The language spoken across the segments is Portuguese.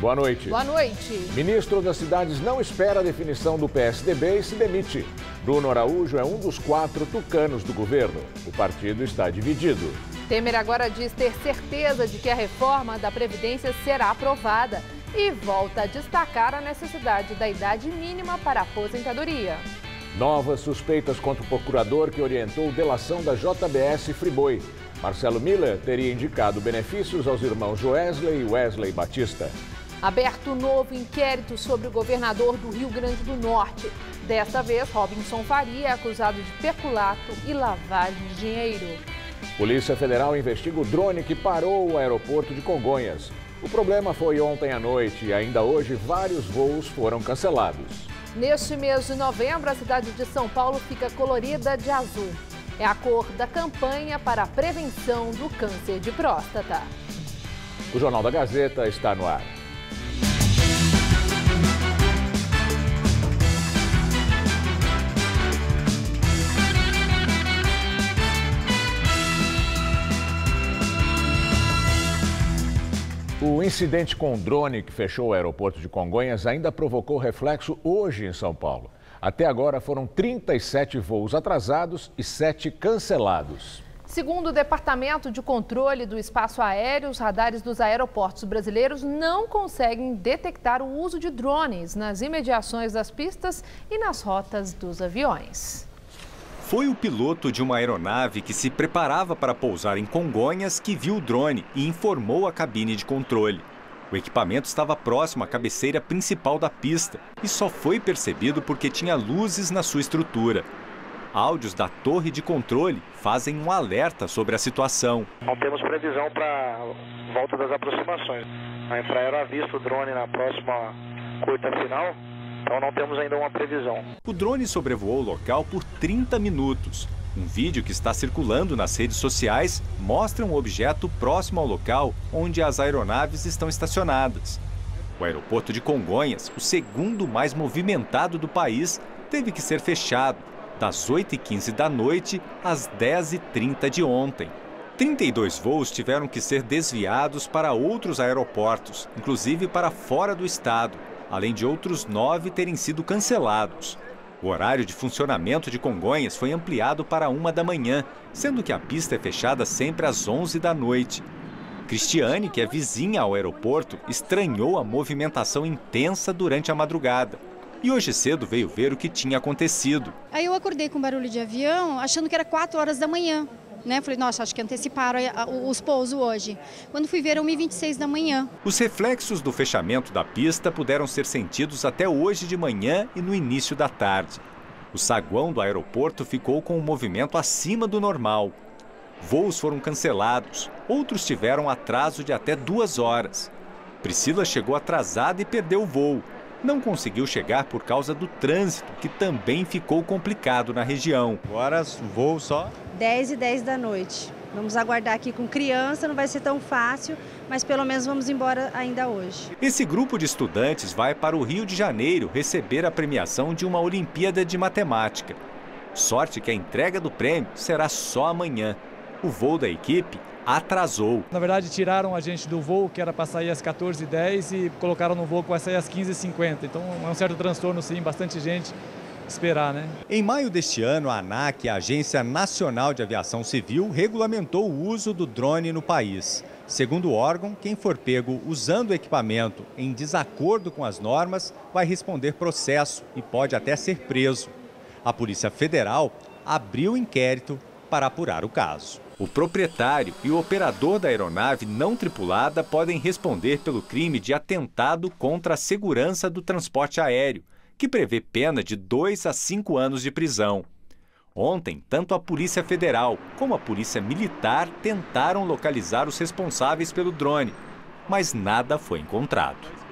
Boa noite. Boa noite. Ministro das Cidades não espera a definição do PSDB e se demite. Bruno Araújo é um dos 4 tucanos do governo. O partido está dividido. Temer agora diz ter certeza de que a reforma da Previdência será aprovada e volta a destacar a necessidade da idade mínima para a aposentadoria. Novas suspeitas contra o procurador que orientou delação da JBS Friboi. Marcelo Miller teria indicado benefícios aos irmãos Joesley e Wesley Batista. Aberto novo inquérito sobre o governador do Rio Grande do Norte. Desta vez, Robinson Faria é acusado de peculato e lavagem de dinheiro. Polícia Federal investiga o drone que parou o aeroporto de Congonhas. O problema foi ontem à noite e ainda hoje vários voos foram cancelados. Neste mês de novembro, a cidade de São Paulo fica colorida de azul. É a cor da campanha para a prevenção do câncer de próstata. O Jornal da Gazeta está no ar. O incidente com o drone que fechou o aeroporto de Congonhas ainda provocou reflexo hoje em São Paulo. Até agora foram 37 voos atrasados e 7 cancelados. Segundo o Departamento de Controle do Espaço Aéreo, os radares dos aeroportos brasileiros não conseguem detectar o uso de drones nas imediações das pistas e nas rotas dos aviões. Foi o piloto de uma aeronave que se preparava para pousar em Congonhas que viu o drone e informou a cabine de controle. O equipamento estava próximo à cabeceira principal da pista e só foi percebido porque tinha luzes na sua estrutura. Áudios da torre de controle fazem um alerta sobre a situação. Não temos previsão para volta das aproximações. A Infraero avista o drone na próxima curta final, então não temos ainda uma previsão. O drone sobrevoou o local por 30 minutos. Um vídeo que está circulando nas redes sociais mostra um objeto próximo ao local onde as aeronaves estão estacionadas. O aeroporto de Congonhas, o segundo mais movimentado do país, teve que ser fechado das 8h15 da noite às 10h30 de ontem. 32 voos tiveram que ser desviados para outros aeroportos, inclusive para fora do estado, além de outros 9 terem sido cancelados. O horário de funcionamento de Congonhas foi ampliado para 1h da manhã, sendo que a pista é fechada sempre às 11h da noite. Cristiane, que é vizinha ao aeroporto, estranhou a movimentação intensa durante a madrugada. E hoje cedo veio ver o que tinha acontecido. Aí eu acordei com barulho de avião, achando que era 4 horas da manhã. Falei, nossa, acho que anteciparam os pousos hoje. Quando fui ver, era 1h26 da manhã. Os reflexos do fechamento da pista puderam ser sentidos até hoje de manhã e no início da tarde. O saguão do aeroporto ficou com um movimento acima do normal. Voos foram cancelados, outros tiveram atraso de até 2 horas. Priscila chegou atrasada e perdeu o voo. Não conseguiu chegar por causa do trânsito, que também ficou complicado na região. Agora voo só 10h10 da noite. Vamos aguardar aqui com criança, não vai ser tão fácil, mas pelo menos vamos embora ainda hoje. Esse grupo de estudantes vai para o Rio de Janeiro receber a premiação de uma Olimpíada de Matemática. Sorte que a entrega do prêmio será só amanhã. O voo da equipe atrasou. Na verdade, tiraram a gente do voo, que era para sair às 14h10, e colocaram no voo que vai sair às 15h50. Então é um certo transtorno, sim, bastante gente esperar, né? Em maio deste ano, a ANAC, a Agência Nacional de Aviação Civil, regulamentou o uso do drone no país. Segundo o órgão, quem for pego usando o equipamento em desacordo com as normas vai responder processo e pode até ser preso. A Polícia Federal abriu inquérito para apurar o caso. O proprietário e o operador da aeronave não tripulada podem responder pelo crime de atentado contra a segurança do transporte aéreo, que prevê pena de 2 a 5 anos de prisão. Ontem, tanto a Polícia Federal como a Polícia Militar tentaram localizar os responsáveis pelo drone, mas nada foi encontrado.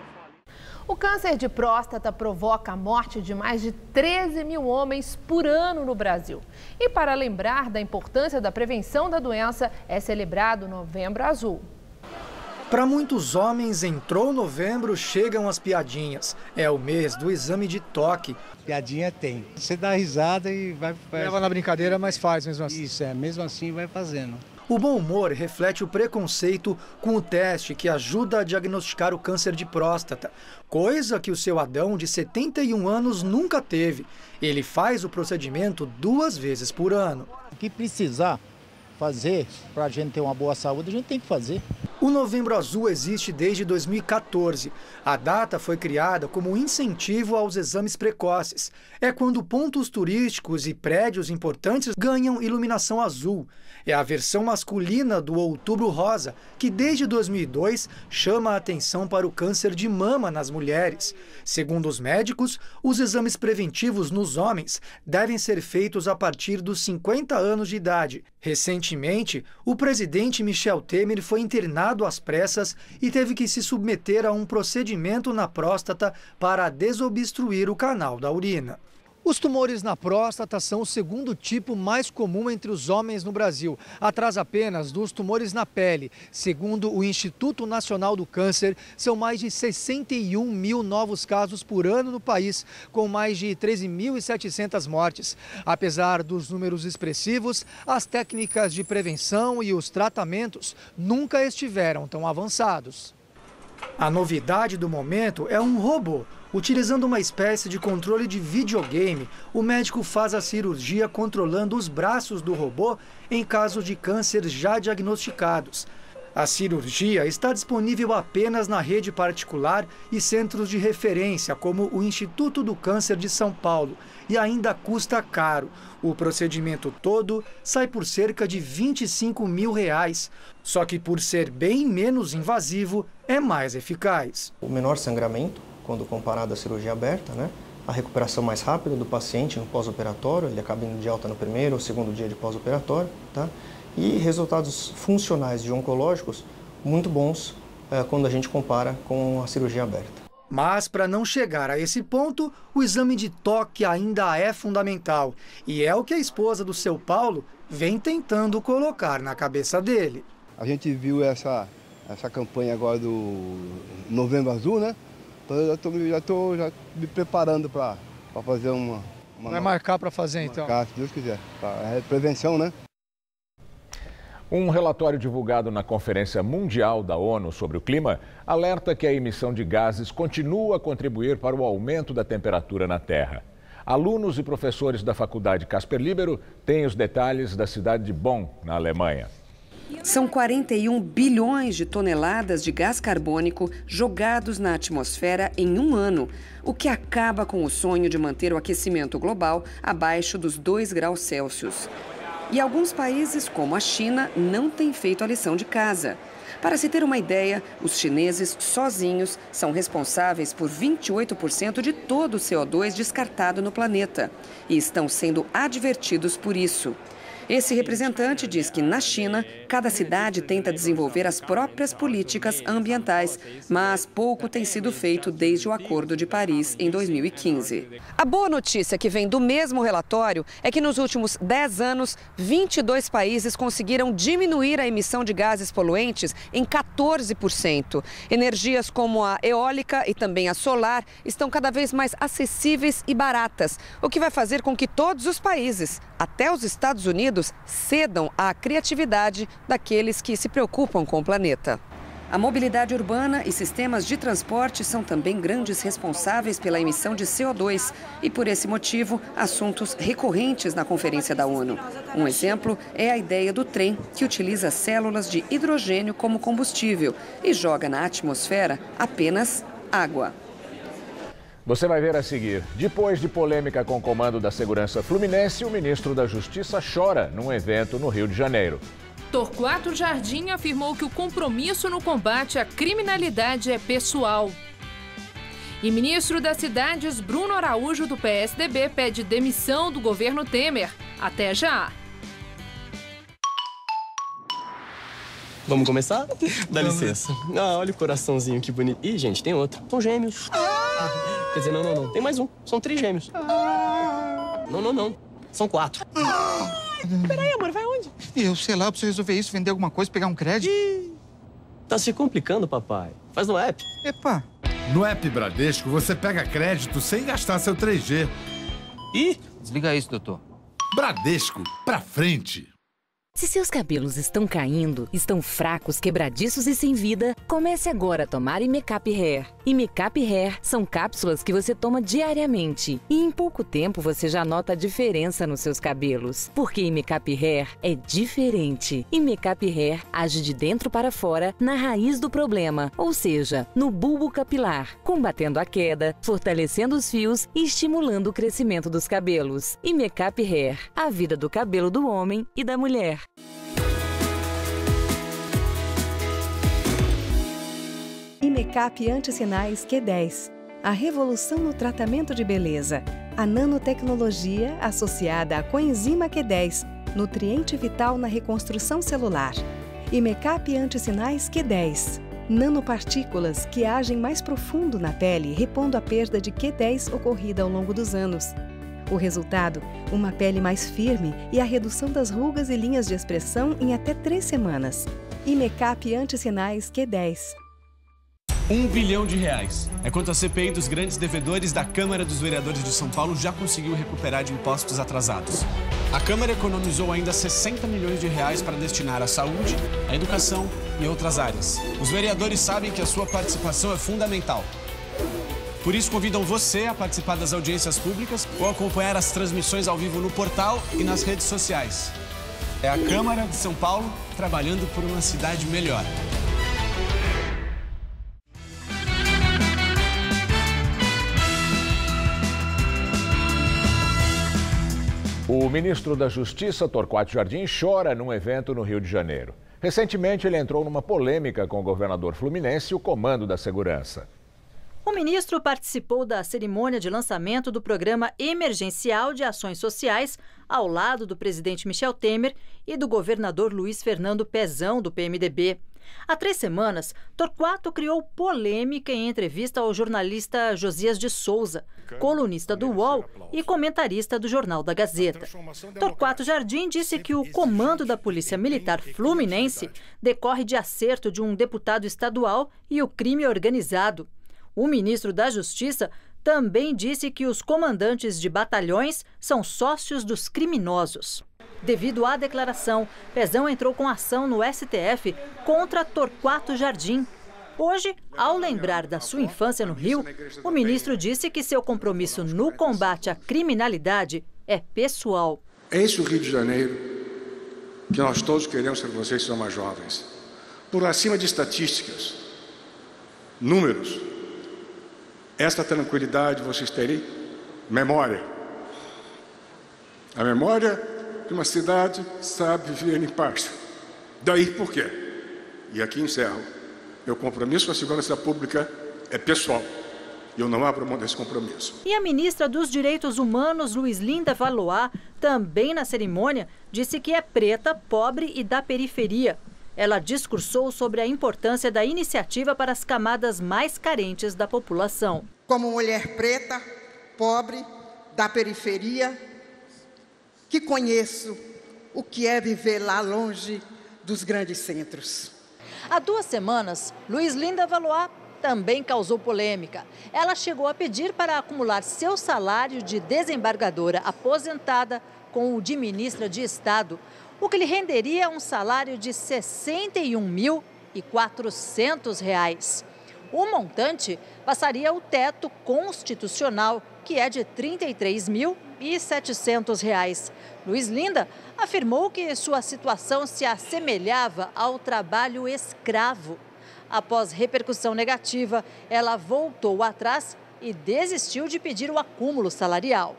O câncer de próstata provoca a morte de mais de 13 mil homens por ano no Brasil. E para lembrar da importância da prevenção da doença, é celebrado o Novembro Azul. Para muitos homens, entrou novembro, chegam as piadinhas. É o mês do exame de toque. Piadinha tem. Você dá risada e vai... Leva na brincadeira, mas faz mesmo assim. Isso, mesmo assim vai fazendo. O bom humor reflete o preconceito com o teste que ajuda a diagnosticar o câncer de próstata, coisa que o seu Adão, de 71 anos, nunca teve. Ele faz o procedimento 2 vezes por ano. O que precisar fazer para a gente ter uma boa saúde, a gente tem que fazer. O Novembro Azul existe desde 2014. A data foi criada como um incentivo aos exames precoces. É quando pontos turísticos e prédios importantes ganham iluminação azul. É a versão masculina do Outubro Rosa, que desde 2002 chama a atenção para o câncer de mama nas mulheres. Segundo os médicos, os exames preventivos nos homens devem ser feitos a partir dos 50 anos de idade. Recentemente, o presidente Michel Temer foi internado às pressas e teve que se submeter a um procedimento na próstata para desobstruir o canal da urina. Os tumores na próstata são o segundo tipo mais comum entre os homens no Brasil, atrás apenas dos tumores na pele. Segundo o Instituto Nacional do Câncer, são mais de 61 mil novos casos por ano no país, com mais de 13.700 mortes. Apesar dos números expressivos, as técnicas de prevenção e os tratamentos nunca estiveram tão avançados. A novidade do momento é um robô. Utilizando uma espécie de controle de videogame, o médico faz a cirurgia controlando os braços do robô em caso de câncer já diagnosticados. A cirurgia está disponível apenas na rede particular e centros de referência, como o Instituto do Câncer de São Paulo, e ainda custa caro. O procedimento todo sai por cerca de R$25 mil. Só que, por ser bem menos invasivo, é mais eficaz. O menor sangramento, quando comparado à cirurgia aberta, né? A recuperação mais rápida do paciente no pós-operatório, ele acaba indo de alta no primeiro ou segundo dia de pós-operatório, tá? E resultados funcionais de oncológicos muito bons quando a gente compara com a cirurgia aberta. Mas, para não chegar a esse ponto, o exame de toque ainda é fundamental. E é o que a esposa do seu Paulo vem tentando colocar na cabeça dele. A gente viu essa campanha agora do Novembro Azul, né? Então eu já estou me preparando para fazer uma Vai marcar para fazer, então? Marcar, se Deus quiser. É prevenção, né? Um relatório divulgado na Conferência Mundial da ONU sobre o Clima alerta que a emissão de gases continua a contribuir para o aumento da temperatura na Terra. Alunos e professores da Faculdade Casper Libero têm os detalhes da cidade de Bonn, na Alemanha. São 41 bilhões de toneladas de gás carbônico jogados na atmosfera em um ano, o que acaba com o sonho de manter o aquecimento global abaixo dos 2 graus Celsius. E alguns países, como a China, não têm feito a lição de casa. Para se ter uma ideia, os chineses sozinhos são responsáveis por 28% de todo o CO2 descartado no planeta e estão sendo advertidos por isso. Esse representante diz que, na China, cada cidade tenta desenvolver as próprias políticas ambientais, mas pouco tem sido feito desde o Acordo de Paris, em 2015. A boa notícia que vem do mesmo relatório é que, nos últimos 10 anos, 22 países conseguiram diminuir a emissão de gases poluentes em 14%. Energias como a eólica e também a solar estão cada vez mais acessíveis e baratas, o que vai fazer com que todos os países, até os Estados Unidos, cedam à criatividade daqueles que se preocupam com o planeta. A mobilidade urbana e sistemas de transporte são também grandes responsáveis pela emissão de CO2 e, por esse motivo, assuntos recorrentes na Conferência da ONU. Um exemplo é a ideia do trem, que utiliza células de hidrogênio como combustível e joga na atmosfera apenas água. Você vai ver a seguir. Depois de polêmica com o comando da segurança fluminense, o ministro da Justiça chora num evento no Rio de Janeiro. Torquato Jardim afirmou que o compromisso no combate à criminalidade é pessoal. E ministro das Cidades, Bruno Araújo, do PSDB, pede demissão do governo Temer. Até já! Vamos começar? Dá licença. Ah, olha o coraçãozinho, que bonito. Ih, gente, tem outro. São gêmeos. Quer dizer, não. Tem mais um. São 3 gêmeos. Não. São 4. Peraí, amor, vai onde? Eu sei lá, eu preciso resolver isso, vender alguma coisa, pegar um crédito. Tá se complicando, papai. Faz no app. Epa. No app Bradesco, você pega crédito sem gastar seu 3G. Ih! Desliga isso, doutor. Bradesco, pra frente. Se seus cabelos estão caindo, estão fracos, quebradiços e sem vida, comece agora a tomar Imecap Hair. Imecap Hair são cápsulas que você toma diariamente e em pouco tempo você já nota a diferença nos seus cabelos. Porque Imecap Hair é diferente. Imecap Hair age de dentro para fora na raiz do problema, ou seja, no bulbo capilar, combatendo a queda, fortalecendo os fios e estimulando o crescimento dos cabelos. Imecap Hair, a vida do cabelo do homem e da mulher. Imecap Antissinais Q10. A revolução no tratamento de beleza. A nanotecnologia associada à coenzima Q10, nutriente vital na reconstrução celular. Imecap Antissinais Q10. Nanopartículas que agem mais profundo na pele, repondo a perda de Q10 ocorrida ao longo dos anos. O resultado, uma pele mais firme e a redução das rugas e linhas de expressão em até 3 semanas. Imecap Antissinais Q10. R$1 bilhão. É quanto a CPI dos grandes devedores da Câmara dos Vereadores de São Paulo já conseguiu recuperar de impostos atrasados. A Câmara economizou ainda R$60 milhões para destinar à saúde, à educação e outras áreas. Os vereadores sabem que a sua participação é fundamental. Por isso, convidam você a participar das audiências públicas ou acompanhar as transmissões ao vivo no portal e nas redes sociais. É a Câmara de São Paulo trabalhando por uma cidade melhor. O ministro da Justiça, Torquato Jardim, chora num evento no Rio de Janeiro. Recentemente, ele entrou numa polêmica com o governador fluminense e o comando da segurança. O ministro participou da cerimônia de lançamento do Programa Emergencial de Ações Sociais, ao lado do presidente Michel Temer e do governador Luiz Fernando Pezão, do PMDB. Há 3 semanas, Torquato criou polêmica em entrevista ao jornalista Josias de Souza, colunista do UOL e comentarista do Jornal da Gazeta. Torquato Jardim disse que o comando da Polícia Militar Fluminense decorre de acerto de um deputado estadual e o crime organizado. O ministro da Justiça também disse que os comandantes de batalhões são sócios dos criminosos. Devido à declaração, Pezão entrou com ação no STF contra Torquato Jardim. Hoje, ao lembrar da sua infância no Rio, o ministro disse que seu compromisso no combate à criminalidade é pessoal. É esse o Rio de Janeiro que nós todos queremos que vocês sejam mais jovens. Por acima de estatísticas, números, esta tranquilidade vocês terem memória. A memória de uma cidade sabe viver em paz. Daí por quê? E aqui encerro. Meu compromisso com a segurança pública é pessoal. E eu não abro mão desse compromisso. E a ministra dos Direitos Humanos, Luizlinda Valois, também na cerimônia, disse que é preta, pobre e da periferia. Ela discursou sobre a importância da iniciativa para as camadas mais carentes da população. Como mulher preta, pobre, da periferia, que conheço o que é viver lá longe dos grandes centros. Há 2 semanas, Luizlinda Valois também causou polêmica. Ela chegou a pedir para acumular seu salário de desembargadora aposentada com o de ministra de Estado, o que lhe renderia um salário de R$ 61.400. O montante passaria o teto constitucional, que é de R$ 33.700. Luizlinda afirmou que sua situação se assemelhava ao trabalho escravo. Após repercussão negativa, ela voltou atrás e desistiu de pedir o acúmulo salarial.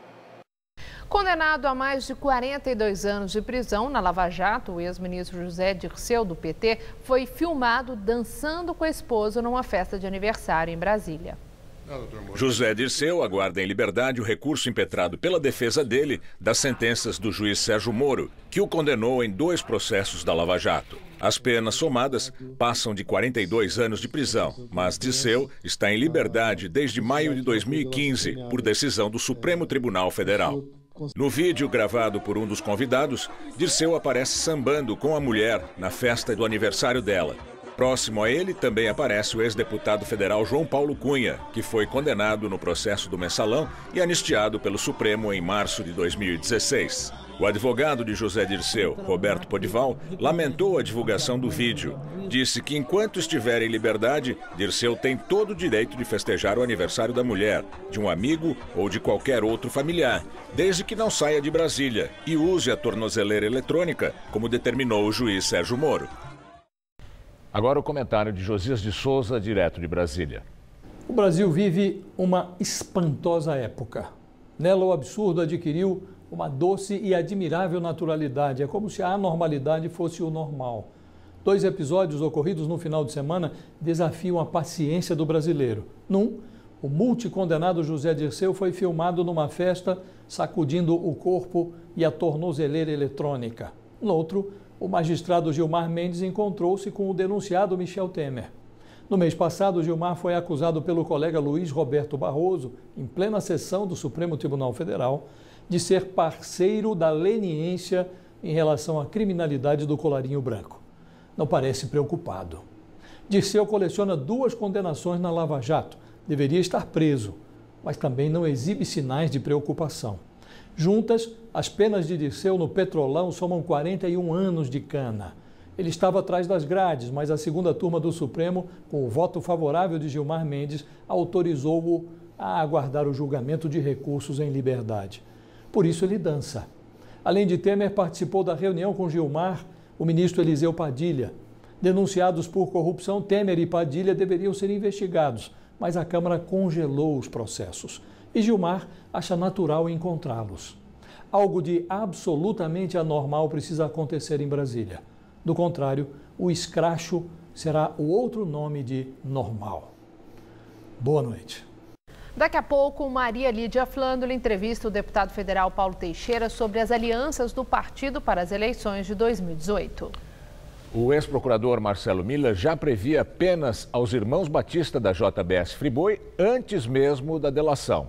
Condenado a mais de 42 anos de prisão na Lava Jato, o ex-ministro José Dirceu, do PT, foi filmado dançando com a esposa numa festa de aniversário em Brasília. José Dirceu aguarda em liberdade o recurso impetrado pela defesa dele das sentenças do juiz Sérgio Moro, que o condenou em 2 processos da Lava Jato. As penas somadas passam de 42 anos de prisão, mas Dirceu está em liberdade desde maio de 2015, por decisão do Supremo Tribunal Federal. No vídeo gravado por um dos convidados, Dirceu aparece sambando com a mulher na festa do aniversário dela. Próximo a ele também aparece o ex-deputado federal João Paulo Cunha, que foi condenado no processo do Mensalão e anistiado pelo Supremo em março de 2016. O advogado de José Dirceu, Roberto Podival, lamentou a divulgação do vídeo. Disse que enquanto estiver em liberdade, Dirceu tem todo o direito de festejar o aniversário da mulher, de um amigo ou de qualquer outro familiar, desde que não saia de Brasília e use a tornozeleira eletrônica, como determinou o juiz Sérgio Moro. Agora o comentário de Josias de Souza, direto de Brasília. O Brasil vive uma espantosa época. Nela, o absurdo adquiriu uma doce e admirável naturalidade. É como se a anormalidade fosse o normal. 2 episódios ocorridos no final de semana desafiam a paciência do brasileiro. Num, o multicondenado José Dirceu foi filmado numa festa sacudindo o corpo e a tornozeleira eletrônica. No outro, o magistrado Gilmar Mendes encontrou-se com o denunciado Michel Temer. No mês passado, Gilmar foi acusado pelo colega Luiz Roberto Barroso, em plena sessão do Supremo Tribunal Federal, de ser parceiro da leniência em relação à criminalidade do colarinho branco. Não parece preocupado. Dirceu coleciona 2 condenações na Lava Jato. Deveria estar preso, mas também não exibe sinais de preocupação. Juntas, as penas de Dirceu no Petrolão somam 41 anos de cana. Ele estava atrás das grades, mas a segunda turma do Supremo, com o voto favorável de Gilmar Mendes, autorizou-o a aguardar o julgamento de recursos em liberdade. Por isso ele dança. Além de Temer, participou da reunião com Gilmar o ministro Eliseu Padilha. Denunciados por corrupção, Temer e Padilha deveriam ser investigados, mas a Câmara congelou os processos. E Gilmar acha natural encontrá-los. Algo de absolutamente anormal precisa acontecer em Brasília. Do contrário, o escracho será o outro nome de normal. Boa noite. Daqui a pouco, Maria Lídia Flândula entrevista o deputado federal Paulo Teixeira sobre as alianças do partido para as eleições de 2018. O ex-procurador Marcelo Miller já previa penas aos irmãos Batista da JBS Friboi antes mesmo da delação.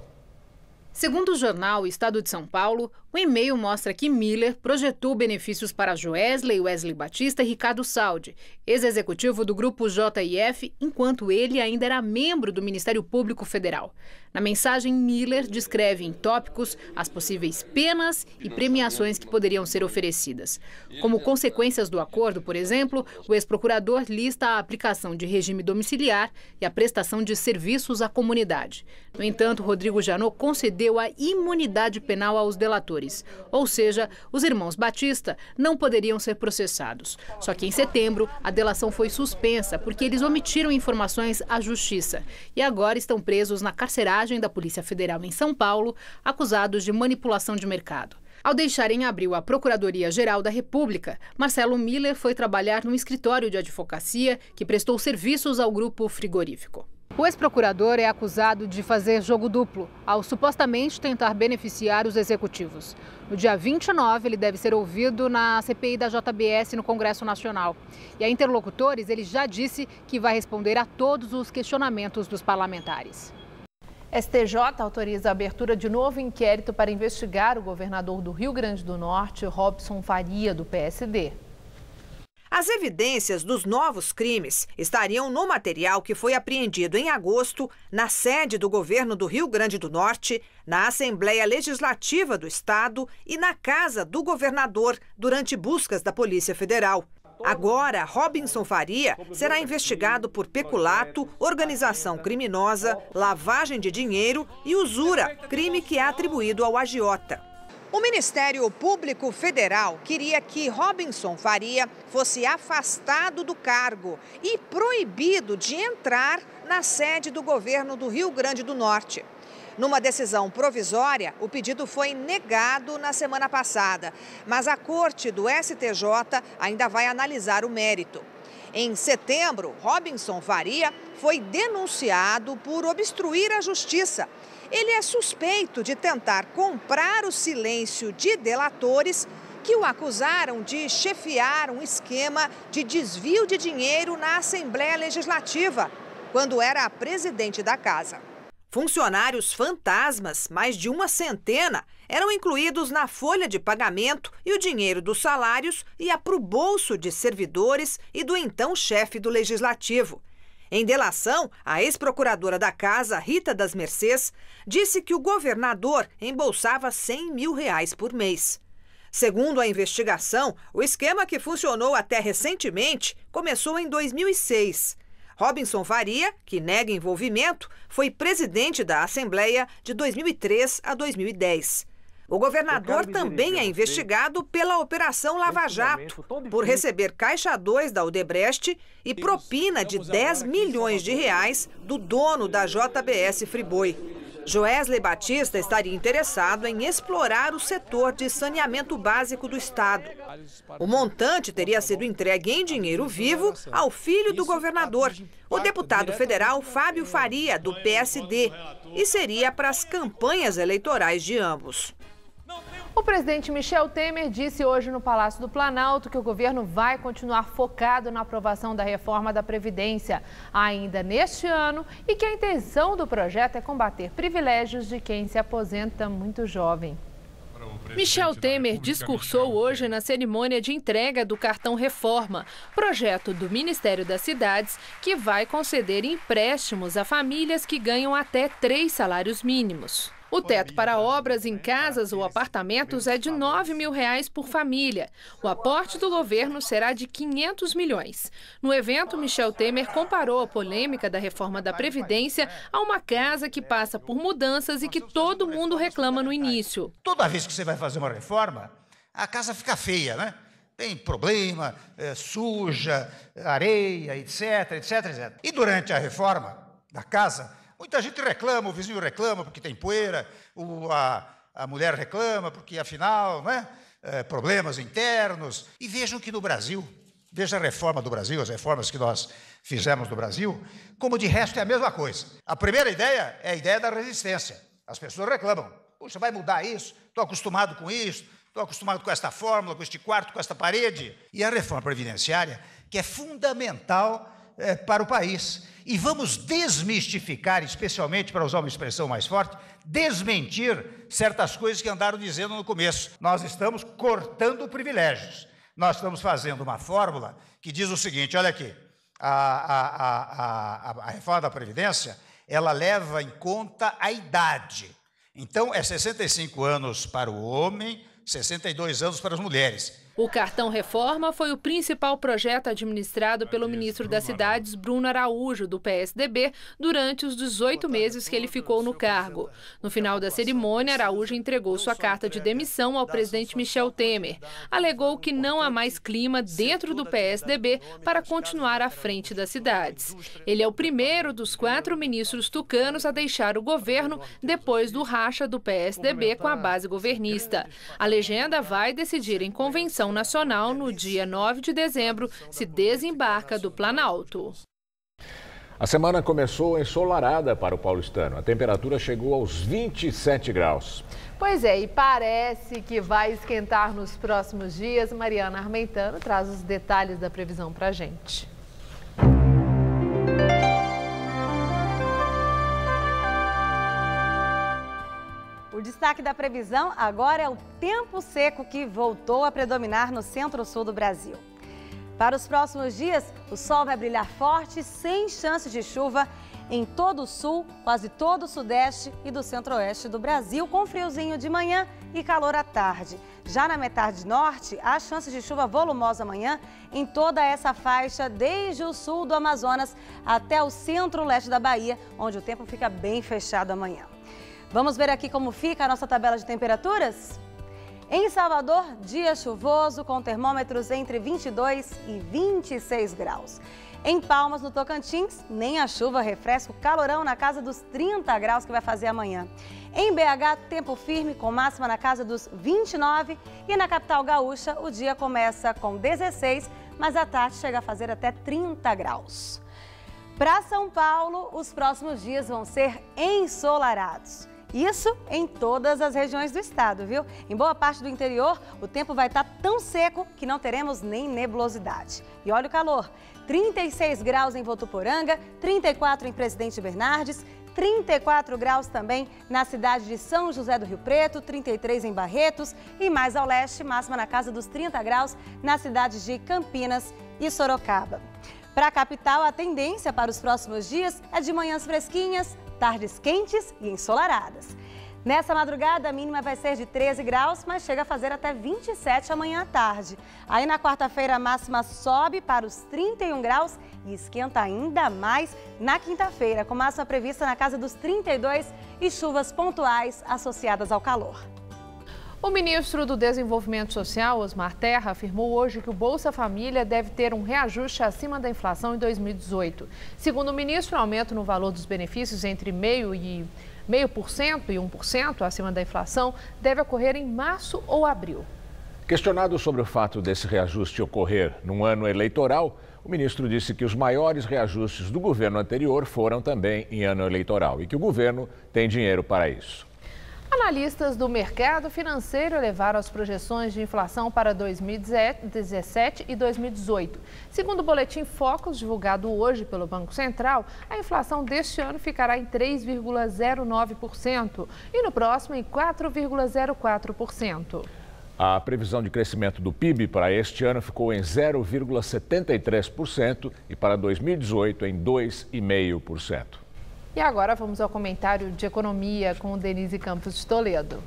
Segundo o jornal Estado de São Paulo, o e-mail mostra que Miller projetou benefícios para Joesley, Wesley Batista e Ricardo Saldi, ex-executivo do grupo JIF, enquanto ele ainda era membro do Ministério Público Federal. Na mensagem, Miller descreve em tópicos as possíveis penas e premiações que poderiam ser oferecidas. Como consequências do acordo, por exemplo, o ex-procurador lista a aplicação de regime domiciliar e a prestação de serviços à comunidade. No entanto, Rodrigo Janot concedeu a imunidade penal aos delatores, ou seja, os irmãos Batista não poderiam ser processados. Só que em setembro, a delação foi suspensa porque eles omitiram informações à Justiça e agora estão presos na carceragem da Polícia Federal em São Paulo, acusados de manipulação de mercado. Ao deixar em abril a Procuradoria-Geral da República, Marcelo Miller foi trabalhar num escritório de advocacia que prestou serviços ao grupo frigorífico. O ex-procurador é acusado de fazer jogo duplo, ao supostamente tentar beneficiar os executivos. No dia 29, ele deve ser ouvido na CPI da JBS no Congresso Nacional. E a interlocutores, ele já disse que vai responder a todos os questionamentos dos parlamentares. STJ autoriza a abertura de novo inquérito para investigar o governador do Rio Grande do Norte, Robson Faria, do PSD. As evidências dos novos crimes estariam no material que foi apreendido em agosto na sede do governo do Rio Grande do Norte, na Assembleia Legislativa do Estado e na casa do governador durante buscas da Polícia Federal. Agora, Robson Faria será investigado por peculato, organização criminosa, lavagem de dinheiro e usura, crime que é atribuído ao agiota. O Ministério Público Federal queria que Robson Faria fosse afastado do cargo e proibido de entrar na sede do governo do Rio Grande do Norte. Numa decisão provisória, o pedido foi negado na semana passada, mas a Corte do STJ ainda vai analisar o mérito. Em setembro, Robson Faria foi denunciado por obstruir a justiça. Ele é suspeito de tentar comprar o silêncio de delatores que o acusaram de chefiar um esquema de desvio de dinheiro na Assembleia Legislativa, quando era presidente da casa. Funcionários fantasmas, mais de 100, eram incluídos na folha de pagamento e o dinheiro dos salários ia para o bolso de servidores e do então chefe do Legislativo. Em delação, a ex-procuradora da casa, Rita das Mercês, disse que o governador embolsava R$100 mil por mês. Segundo a investigação, o esquema que funcionou até recentemente começou em 2006. Robinson Faria, que nega envolvimento, foi presidente da Assembleia de 2003 a 2010. O governador também é investigado pela Operação Lava Jato, por receber caixa 2 da Odebrecht e propina de 10 milhões de reais do dono da JBS Friboi. Joesley Batista estaria interessado em explorar o setor de saneamento básico do Estado. O montante teria sido entregue em dinheiro vivo ao filho do governador, o deputado federal Fábio Faria, do PSD, e seria para as campanhas eleitorais de ambos. O presidente Michel Temer disse hoje no Palácio do Planalto que o governo vai continuar focado na aprovação da reforma da Previdência ainda neste ano e que a intenção do projeto é combater privilégios de quem se aposenta muito jovem. Michel Temer discursou hoje na cerimônia de entrega do Cartão Reforma, projeto do Ministério das Cidades que vai conceder empréstimos a famílias que ganham até 3 salários mínimos. O teto para obras em casas ou apartamentos é de R$ 9 mil por família. O aporte do governo será de 500 milhões. No evento, Michel Temer comparou a polêmica da reforma da Previdência a uma casa que passa por mudanças e que todo mundo reclama no início. Toda vez que você vai fazer uma reforma, a casa fica feia, né? Tem problema, suja, areia, etc, etc, etc. E durante a reforma da casa, muita gente reclama, o vizinho reclama porque tem poeira, a mulher reclama porque, afinal, né, problemas internos. E vejam que no Brasil, veja a reforma do Brasil, as reformas que nós fizemos no Brasil, como de resto é a mesma coisa. A primeira ideia é a ideia da resistência. As pessoas reclamam. Puxa, vai mudar isso? Estou acostumado com isso, estou acostumado com esta fórmula, com este quarto, com esta parede. E a reforma previdenciária, que é fundamental para o país. E vamos desmistificar, especialmente para usar uma expressão mais forte, desmentir certas coisas que andaram dizendo no começo. Nós estamos cortando privilégios. Nós estamos fazendo uma fórmula que diz o seguinte, olha aqui, a reforma da Previdência, ela leva em conta a idade. Então, é 65 anos para o homem, 62 anos para as mulheres. O Cartão Reforma foi o principal projeto administrado pelo ministro das Cidades, Bruno Araújo, do PSDB, durante os 18 meses que ele ficou no cargo. No final da cerimônia, Araújo entregou sua carta de demissão ao presidente Michel Temer. Alegou que não há mais clima dentro do PSDB para continuar à frente das cidades. Ele é o primeiro dos 4 ministros tucanos a deixar o governo depois do racha do PSDB com a base governista. A legenda vai decidir em convenção nacional no dia 9 de dezembro, se desembarca do Planalto. A semana começou ensolarada para o paulistano. A temperatura chegou aos 27 graus. Pois é, e parece que vai esquentar nos próximos dias. Mariana Armentano traz os detalhes da previsão para a gente. O destaque da previsão agora é o tempo seco que voltou a predominar no centro-sul do Brasil. Para os próximos dias, o sol vai brilhar forte, sem chance de chuva em todo o sul, quase todo o sudeste e do centro-oeste do Brasil, com friozinho de manhã e calor à tarde. Já na metade norte, há chances de chuva volumosa amanhã em toda essa faixa, desde o sul do Amazonas até o centro-leste da Bahia, onde o tempo fica bem fechado amanhã. Vamos ver aqui como fica a nossa tabela de temperaturas? Em Salvador, dia chuvoso, com termômetros entre 22 e 26 graus. Em Palmas, no Tocantins, nem a chuva refresca o calorão na casa dos 30 graus que vai fazer amanhã. Em BH, tempo firme, com máxima na casa dos 29. E na capital gaúcha, o dia começa com 16, mas à tarde chega a fazer até 30 graus. Para São Paulo, os próximos dias vão ser ensolarados. Isso em todas as regiões do estado, viu? Em boa parte do interior, o tempo vai estar tão seco que não teremos nem nebulosidade. E olha o calor, 36 graus em Votuporanga, 34 em Presidente Bernardes, 34 graus também na cidade de São José do Rio Preto, 33 em Barretos e mais ao leste, máxima na casa dos 30 graus nas cidades de Campinas e Sorocaba. Para a capital, a tendência para os próximos dias é de manhãs fresquinhas, tardes quentes e ensolaradas. Nessa madrugada, a mínima vai ser de 13 graus, mas chega a fazer até 27 amanhã à tarde. Aí na quarta-feira a máxima sobe para os 31 graus e esquenta ainda mais na quinta-feira, com máxima prevista na casa dos 32 e chuvas pontuais associadas ao calor. O ministro do Desenvolvimento Social, Osmar Terra, afirmou hoje que o Bolsa Família deve ter um reajuste acima da inflação em 2018. Segundo o ministro, o aumento no valor dos benefícios entre 0,5% e 1% acima da inflação deve ocorrer em março ou abril. Questionado sobre o fato desse reajuste ocorrer num ano eleitoral, o ministro disse que os maiores reajustes do governo anterior foram também em ano eleitoral e que o governo tem dinheiro para isso. Analistas do mercado financeiro elevaram as projeções de inflação para 2017 e 2018. Segundo o boletim Focus, divulgado hoje pelo Banco Central, a inflação deste ano ficará em 3,09% e no próximo em 4,04%. A previsão de crescimento do PIB para este ano ficou em 0,73% e para 2018 em 2,5%. E agora vamos ao comentário de economia com Denise Campos de Toledo.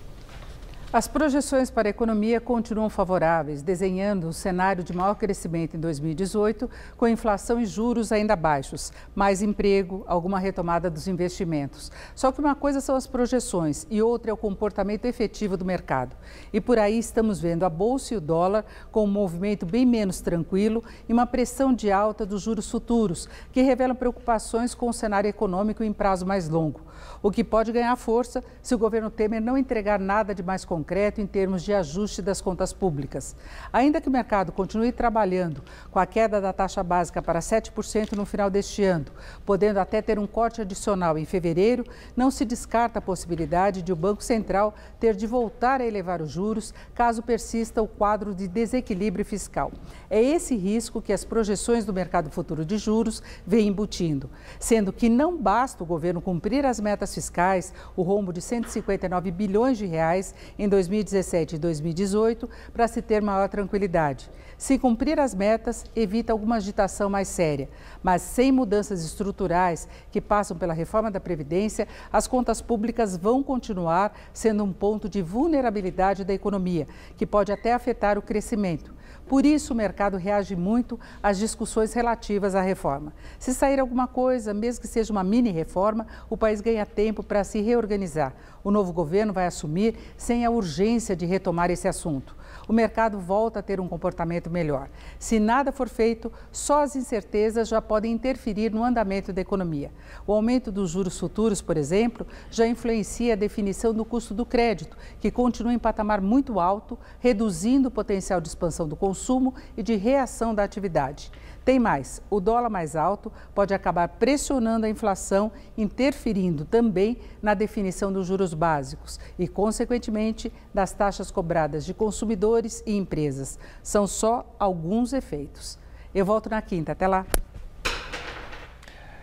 As projeções para a economia continuam favoráveis, desenhando um cenário de maior crescimento em 2018, com inflação e juros ainda baixos, mais emprego, alguma retomada dos investimentos. Só que uma coisa são as projeções e outra é o comportamento efetivo do mercado. E por aí estamos vendo a bolsa e o dólar com um movimento bem menos tranquilo e uma pressão de alta dos juros futuros, que revelam preocupações com o cenário econômico em prazo mais longo. O que pode ganhar força se o governo Temer não entregar nada de mais concreto em termos de ajuste das contas públicas. Ainda que o mercado continue trabalhando com a queda da taxa básica para 7% no final deste ano, podendo até ter um corte adicional em fevereiro, não se descarta a possibilidade de o Banco Central ter de voltar a elevar os juros caso persista o quadro de desequilíbrio fiscal. É esse risco que as projeções do mercado futuro de juros vêm embutindo, sendo que não basta o governo cumprir as metas fiscais, o rombo de 159 bilhões de reais em 2017 e 2018, para se ter maior tranquilidade. Se cumprir as metas, evita alguma agitação mais séria, mas sem mudanças estruturais que passam pela reforma da Previdência, as contas públicas vão continuar sendo um ponto de vulnerabilidade da economia, que pode até afetar o crescimento. Por isso, o mercado reage muito às discussões relativas à reforma. Se sair alguma coisa, mesmo que seja uma mini-reforma, o país ganha tempo para se reorganizar. O novo governo vai assumir sem a urgência de retomar esse assunto. O mercado volta a ter um comportamento melhor. Se nada for feito, só as incertezas já podem interferir no andamento da economia. O aumento dos juros futuros, por exemplo, já influencia a definição do custo do crédito, que continua em patamar muito alto, reduzindo o potencial de expansão do consumo e de reação da atividade. Tem mais, o dólar mais alto pode acabar pressionando a inflação, interferindo também na definição dos juros básicos e, consequentemente, das taxas cobradas de consumidores e empresas. São só alguns efeitos. Eu volto na quinta. Até lá.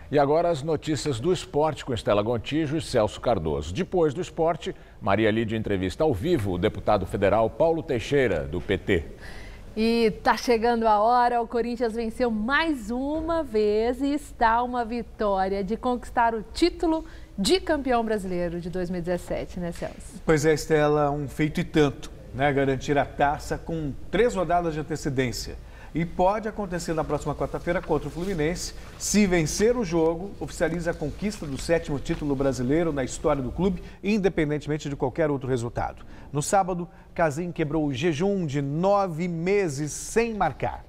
E agora as notícias do esporte com Estela Gontijo e Celso Cardoso. Depois do esporte, Maria Lídia entrevista ao vivo o deputado federal Paulo Teixeira, do PT. E tá chegando a hora, o Corinthians venceu mais uma vez e está uma vitória de conquistar o título de campeão brasileiro de 2017, né, Celso? Pois é, Estela, um feito e tanto, né? Garantir a taça com 3 rodadas de antecedência. E pode acontecer na próxima quarta-feira contra o Fluminense. Se vencer o jogo, oficializa a conquista do 7º título brasileiro na história do clube, independentemente de qualquer outro resultado. No sábado, Casim quebrou o jejum de 9 meses sem marcar.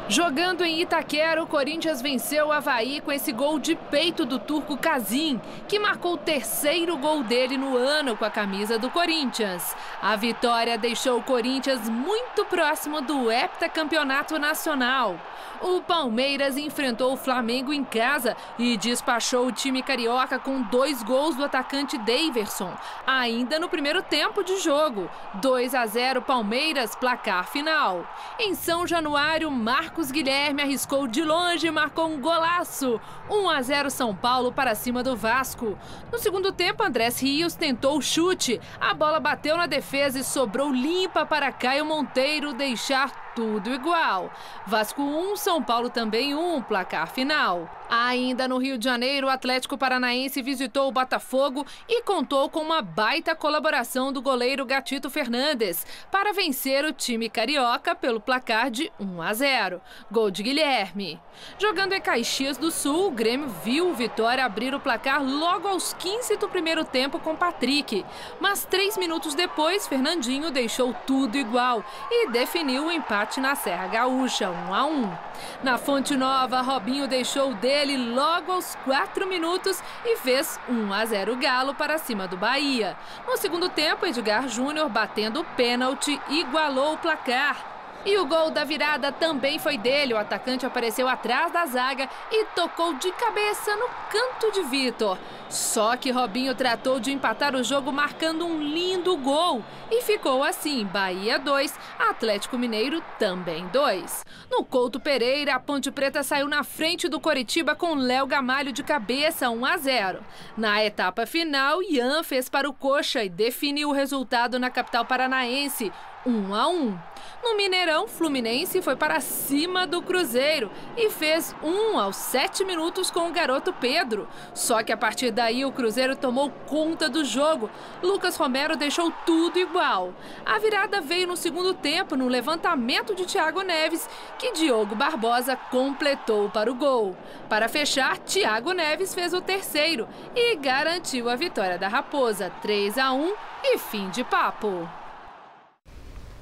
Jogando em Itaquera, o Corinthians venceu o Avaí com esse gol de peito do turco Casim, que marcou o 3º gol dele no ano com a camisa do Corinthians. A vitória deixou o Corinthians muito próximo do heptacampeonato nacional. O Palmeiras enfrentou o Flamengo em casa e despachou o time carioca com 2 gols do atacante Daverson, ainda no primeiro tempo de jogo. 2-0 Palmeiras, placar final. Em São Januário, Marcos Guilherme arriscou de longe e marcou um golaço. 1-0 São Paulo para cima do Vasco. No segundo tempo, Andrés Rios tentou o chute. A bola bateu na defesa e sobrou limpa para Caio Monteiro deixar tudo igual. Vasco 1, São Paulo também 1, placar final. Ainda no Rio de Janeiro, o Atlético Paranaense visitou o Botafogo e contou com uma baita colaboração do goleiro Gatito Fernandes para vencer o time carioca pelo placar de 1-0. Gol de Guilherme. Jogando em Caxias do Sul, o Grêmio viu o Vitória abrir o placar logo aos 15 do primeiro tempo com Patrick. Mas 3 minutos depois, Fernandinho deixou tudo igual e definiu o empate na Serra Gaúcha, 1-1. Na Fonte Nova, Robinho deixou dele logo aos 4 minutos e fez 1-0 Galo para cima do Bahia. No segundo tempo, Edgar Júnior, batendo o pênalti, igualou o placar. E o gol da virada também foi dele. O atacante apareceu atrás da zaga e tocou de cabeça no canto de Vitor. Só que Robinho tratou de empatar o jogo marcando um lindo gol. E ficou assim, Bahia 2, Atlético Mineiro também 2. No Couto Pereira, a Ponte Preta saiu na frente do Coritiba com Léo Gamalho de cabeça, 1-0. Na etapa final, Ian fez para o Coxa e definiu o resultado na capital paranaense, 1-1. No Mineirão, Fluminense foi para cima do Cruzeiro e fez 1 aos 7 minutos com o garoto Pedro. Só que a partir daí o Cruzeiro tomou conta do jogo. Lucas Romero deixou tudo igual. A virada veio no segundo tempo, no levantamento de Thiago Neves, que Diogo Barbosa completou para o gol. Para fechar, Thiago Neves fez o terceiro e garantiu a vitória da Raposa, 3-1 e fim de papo.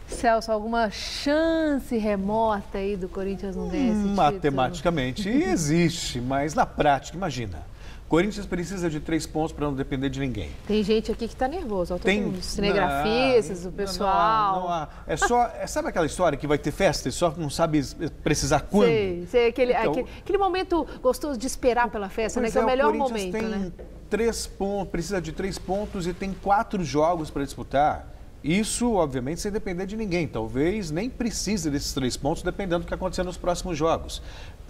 Celso, alguma chance remota aí do Corinthians não ganhar esse título? Matematicamente existe, mas na prática, imagina. Corinthians precisa de 3 pontos para não depender de ninguém. Tem gente aqui que está nervoso. Tem os cinegrafistas, o pessoal. Não há. É só, sabe aquela história que vai ter festa e só não sabe precisar quando? Sei aquele momento gostoso de esperar pela festa, né? Que é o melhor momento, né? 3 pontos, precisa de 3 pontos e tem 4 jogos para disputar. Isso, obviamente, sem depender de ninguém. Talvez nem precise desses 3 pontos, dependendo do que acontecer nos próximos jogos.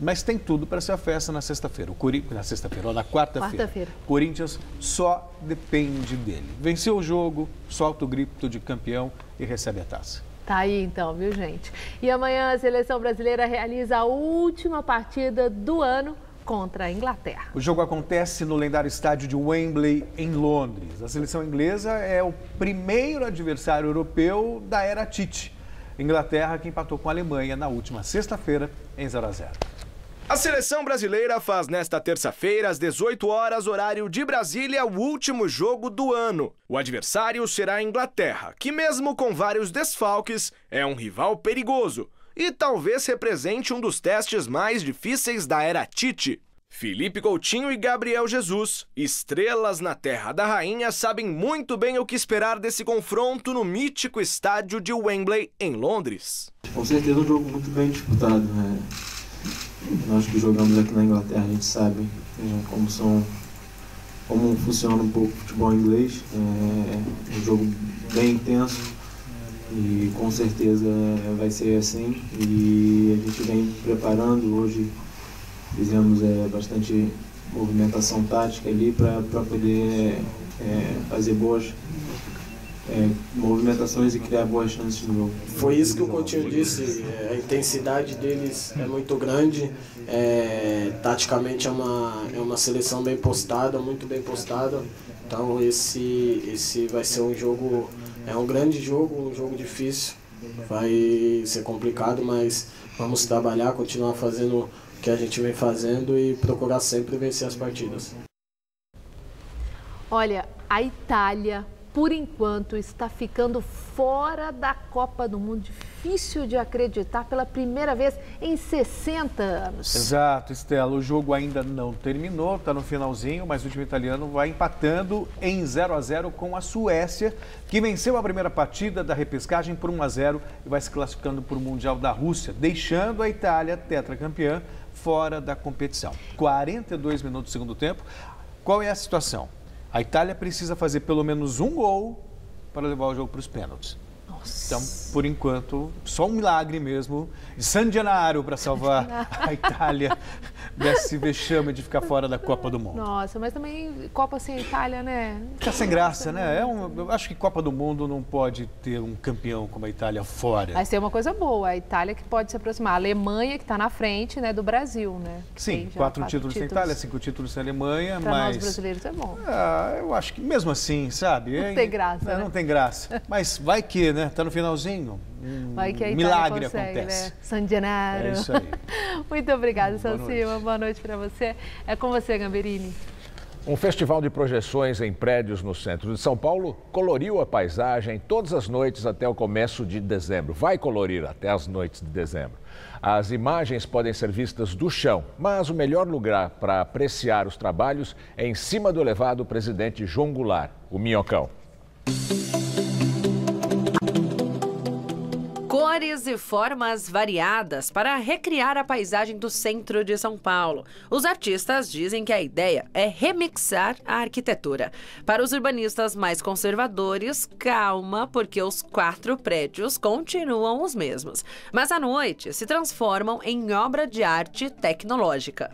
Mas tem tudo para ser a festa na sexta-feira. Na quarta-feira. Corinthians só depende dele. Venceu o jogo, solta o grito de campeão e recebe a taça. Tá aí então, viu, gente? E amanhã a seleção brasileira realiza a última partida do ano contra a Inglaterra. O jogo acontece no lendário estádio de Wembley, em Londres. A seleção inglesa é o primeiro adversário europeu da era Tite. Inglaterra que empatou com a Alemanha na última sexta-feira em 0-0. A seleção brasileira faz nesta terça-feira, às 18 horas, horário de Brasília, o último jogo do ano. O adversário será a Inglaterra, que mesmo com vários desfalques, é um rival perigoso. E talvez represente um dos testes mais difíceis da era Tite. Felipe Coutinho e Gabriel Jesus, estrelas na Terra da Rainha, sabem muito bem o que esperar desse confronto no mítico estádio de Wembley, em Londres. Com certeza um jogo muito bem disputado, né? Nós que jogamos aqui na Inglaterra, a gente sabe como funciona um pouco o futebol inglês. É um jogo bem intenso. E com certeza vai ser assim, e a gente vem preparando. Hoje fizemos bastante movimentação tática ali para poder fazer boas movimentações e criar boas chances no jogo. Foi isso que o Coutinho disse, a intensidade deles é muito grande, taticamente é uma seleção bem postada, muito bem postada, então esse vai ser um jogo... É um grande jogo, um jogo difícil, vai ser complicado, mas vamos trabalhar, continuar fazendo o que a gente vem fazendo e procurar sempre vencer as partidas. Olha, a Itália, por enquanto, está ficando fora da Copa do Mundo. Difícil de acreditar, pela primeira vez em 60 anos. Exato, Estela. O jogo ainda não terminou, está no finalzinho, mas o time italiano vai empatando em 0-0 com a Suécia, que venceu a primeira partida da repescagem por 1-0 e vai se classificando para o Mundial da Rússia, deixando a Itália, tetracampeã, fora da competição. 42 minutos do segundo tempo. Qual é a situação? A Itália precisa fazer pelo menos um gol para levar o jogo para os pênaltis. Nossa. Então, por enquanto, só um milagre mesmo de San Gennaro para salvar a Itália desse vexame de ficar fora da Copa do Mundo. Nossa, mas também Copa sem Itália, né? Fica sem graça, né? Eu acho que Copa do Mundo não pode ter um campeão como a Itália fora. Vai ser uma coisa boa, a Itália que pode se aproximar. A Alemanha que está na frente, né, do Brasil, né? Sim, 4 títulos sem Itália, 5 títulos sem Alemanha, pra mas... nós brasileiros é bom. Eu acho que mesmo assim, sabe? Não tem graça, né? Não tem graça. Mas vai que, né? Tá no finalzinho. Vai que a Itália milagre consegue, acontece. Né? San Gennaro. É isso aí. Muito obrigada, Salsi. Boa noite para você. É com você, Gamberini. Um festival de projeções em prédios no centro de São Paulo coloriu a paisagem todas as noites até o começo de dezembro. Vai colorir até as noites de dezembro. As imagens podem ser vistas do chão, mas o melhor lugar para apreciar os trabalhos é em cima do elevado Presidente João Goulart, o Minhocão. Cores e formas variadas para recriar a paisagem do centro de São Paulo. Os artistas dizem que a ideia é remixar a arquitetura. Para os urbanistas mais conservadores, calma, porque os 4 prédios continuam os mesmos. Mas à noite se transformam em obra de arte tecnológica.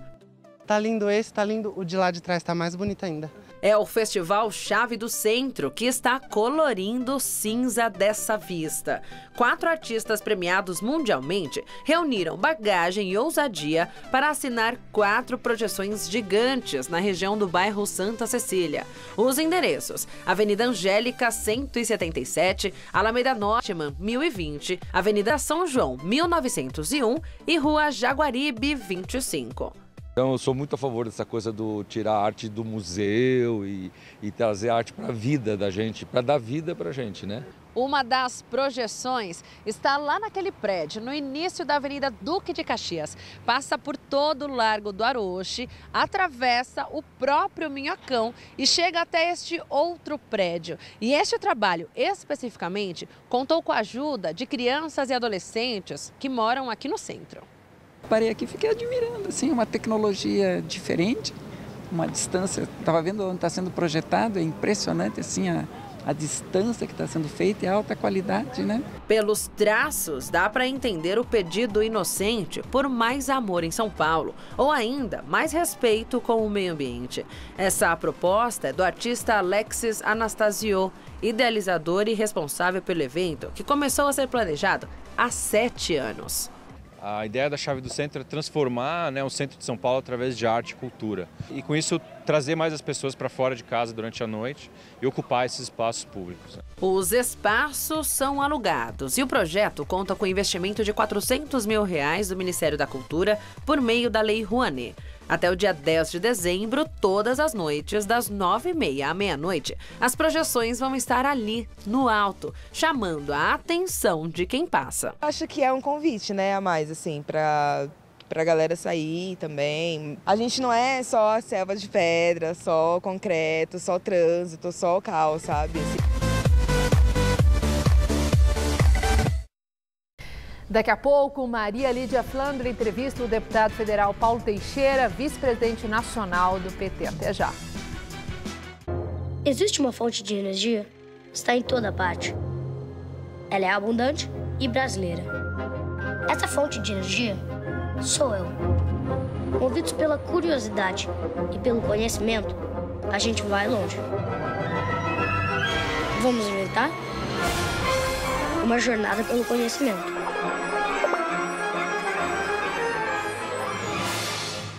Tá lindo esse, tá lindo. O de lá de trás tá mais bonito ainda. É o Festival Chave do Centro que está colorindo o cinza dessa vista. 4 artistas premiados mundialmente reuniram bagagem e ousadia para assinar 4 projeções gigantes na região do bairro Santa Cecília. Os endereços: Avenida Angélica 177, Alameda Norteman 1020, Avenida São João 1901 e Rua Jaguaribe 25. Então eu sou muito a favor dessa coisa do tirar a arte do museu e trazer a arte para a vida da gente, para dar vida para a gente, né? Uma das projeções está lá naquele prédio, no início da Avenida Duque de Caxias. Passa por todo o Largo do Aroche, atravessa o próprio Minhocão e chega até este outro prédio. E este trabalho, especificamente, contou com a ajuda de crianças e adolescentes que moram aqui no centro. Parei aqui e fiquei admirando, assim, uma tecnologia diferente, uma distância. Estava vendo onde está sendo projetado, é impressionante, assim, a distância que está sendo feita e a alta qualidade, né? Pelos traços, dá para entender o pedido inocente por mais amor em São Paulo, ou ainda mais respeito com o meio ambiente. Essa proposta é do artista Alexis Anastasio, idealizador e responsável pelo evento, que começou a ser planejado há 7 anos. A ideia da Chave do Centro é transformar, né, o centro de São Paulo através de arte e cultura. E com isso trazer mais as pessoas para fora de casa durante a noite e ocupar esses espaços públicos. Os espaços são alugados e o projeto conta com investimento de R$400 mil do Ministério da Cultura por meio da Lei Rouanet. Até o dia 10 de dezembro, todas as noites, das 9h30 à meia-noite, as projeções vão estar ali, no alto, chamando a atenção de quem passa. Acho que é um convite, né, a mais, assim, pra galera sair também. A gente não é só a selva de pedra, só concreto, só trânsito, só o caos, sabe? Daqui a pouco, Maria Lídia Flandre entrevista o deputado federal Paulo Teixeira, vice-presidente nacional do PT. Até já. Existe uma fonte de energia? Está em toda parte. Ela é abundante e brasileira. Essa fonte de energia sou eu. Movidos pela curiosidade e pelo conhecimento, a gente vai longe. Vamos inventar? Uma jornada pelo conhecimento.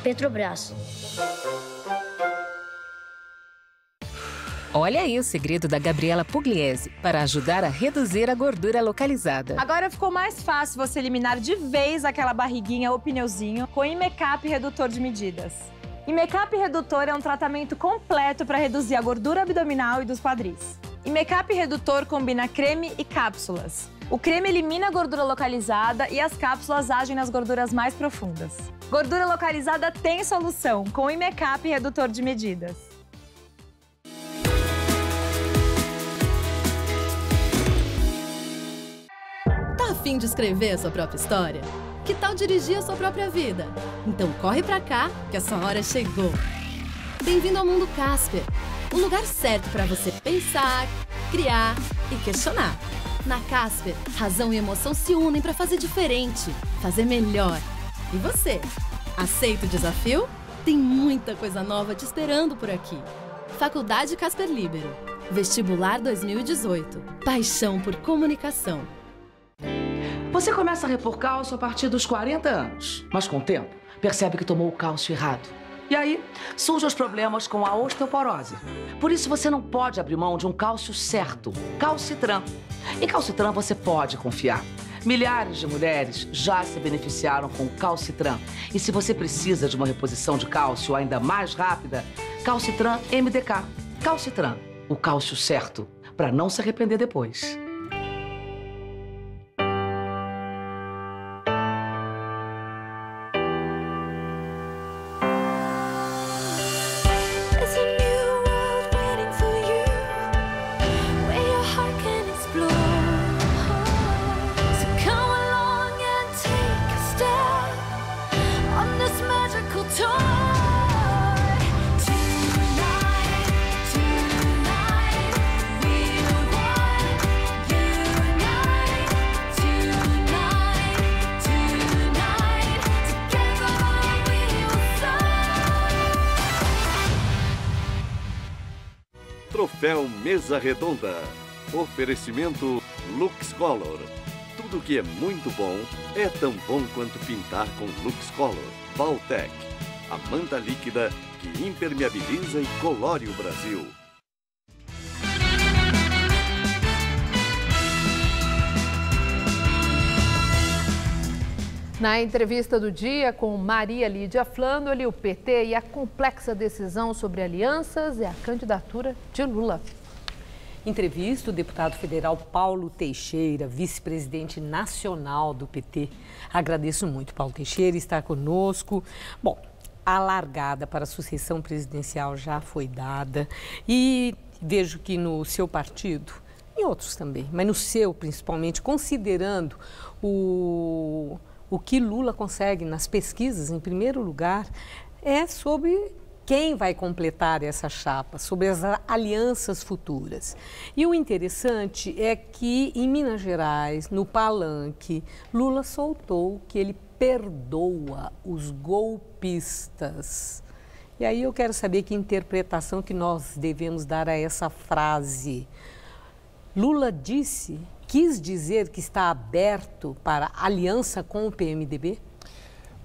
Petrobras. Olha aí o segredo da Gabriela Pugliese para ajudar a reduzir a gordura localizada. Agora ficou mais fácil você eliminar de vez aquela barriguinha ou pneuzinho com Imecap Redutor de Medidas. Imecap Redutor é um tratamento completo para reduzir a gordura abdominal e dos quadris. Imecap Redutor combina creme e cápsulas. O creme elimina a gordura localizada e as cápsulas agem nas gorduras mais profundas. Gordura localizada tem solução com o Imecap Redutor de Medidas. Tá a fim de escrever a sua própria história? Que tal dirigir a sua própria vida? Então corre pra cá, que a sua hora chegou. Bem-vindo ao Mundo Casper, o lugar certo para você pensar, criar e questionar. Na Casper, razão e emoção se unem para fazer diferente, fazer melhor. E você? Aceita o desafio? Tem muita coisa nova te esperando por aqui. Faculdade Casper Libero. Vestibular 2018. Paixão por comunicação. Você começa a repor cálcio a partir dos 40 anos, mas com o tempo percebe que tomou o cálcio errado. E aí surgem os problemas com a osteoporose. Por isso você não pode abrir mão de um cálcio certo, Calcitran. Em Calcitran você pode confiar. Milhares de mulheres já se beneficiaram com o Calcitran. E se você precisa de uma reposição de cálcio ainda mais rápida, Calcitran MDK. Calcitran, o cálcio certo, para não se arrepender depois. Troféu Mesa Redonda. Oferecimento LuxColor. Tudo que é muito bom é tão bom quanto pintar com LuxColor. Valtec, a manta líquida que impermeabiliza e colore o Brasil. Na entrevista do dia com Maria Lídia Flandoli, o PT e a complexa decisão sobre alianças e a candidatura de Lula. Entrevista o deputado federal Paulo Teixeira, vice-presidente nacional do PT. Agradeço muito, Paulo Teixeira, estar conosco. Bom, a largada para a sucessão presidencial já foi dada e vejo que no seu partido, em outros também, mas no seu principalmente, considerando o que Lula consegue nas pesquisas, em primeiro lugar, é sobre quem vai completar essa chapa, sobre as alianças futuras. E o interessante é que, em Minas Gerais, no Palanque, Lula soltou que ele perdoa os golpistas. E aí eu quero saber que interpretação que nós devemos dar a essa frase. Lula quis dizer que está aberto para aliança com o PMDB?